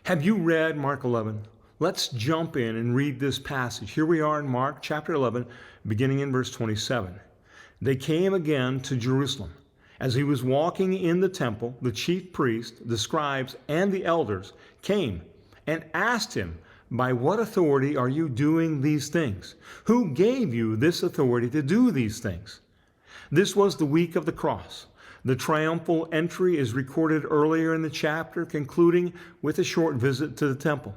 Have you read Mark 11? Let's jump in and read this passage. Here we are in Mark chapter 11, beginning in verse 27. They came again to Jerusalem. As he was walking in the temple, the chief priests, the scribes, and the elders came and asked him, "By what authority are you doing these things? Who gave you this authority to do these things?" This was the week of the cross. The triumphal entry is recorded earlier in the chapter, concluding with a short visit to the temple.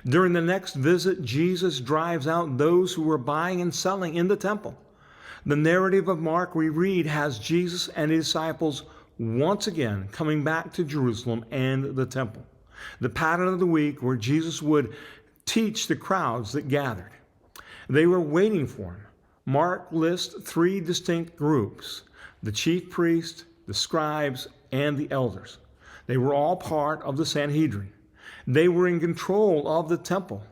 During the next visit, Jesus drives out those who were buying and selling in the temple. The narrative of Mark we read has Jesus and his disciples once again coming back to Jerusalem and the temple. The pattern of the week where Jesus would teach the crowds that gathered. They were waiting for him. Mark lists three distinct groups: the chief priests, the scribes, and the elders. They were all part of the Sanhedrin. They were in control of the temple.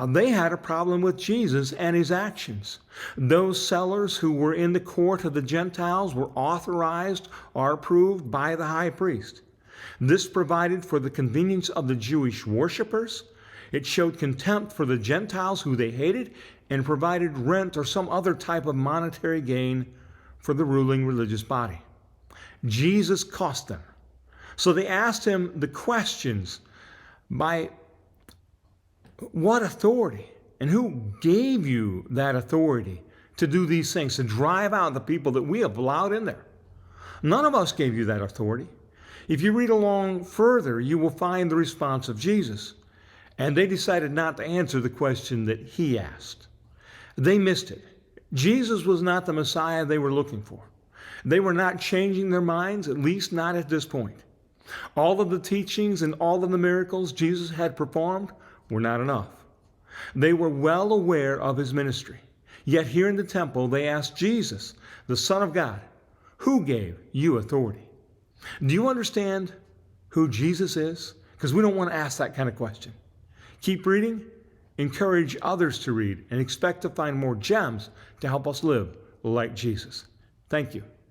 They had a problem with Jesus and his actions. Those sellers who were in the court of the Gentiles were authorized or approved by the high priest. This provided for the convenience of the Jewish worshipers. It showed contempt for the Gentiles who they hated and provided rent or some other type of monetary gain for the ruling religious body. Jesus cost them. So they asked him the questions: by what authority? And who gave you that authority to do these things, to drive out the people that we have allowed in there? None of us gave you that authority. If you read along further, you will find the response of Jesus. And they decided not to answer the question that he asked. They missed it. Jesus was not the Messiah they were looking for. They were not changing their minds, at least not at this point. All of the teachings and all of the miracles Jesus had performed were not enough. They were well aware of his ministry. Yet here in the temple, they asked Jesus, the Son of God, "Who gave you authority?" Do you understand who Jesus is? Because we don't want to ask that kind of question. Keep reading, encourage others to read, and expect to find more gems to help us live like Jesus. Thank you.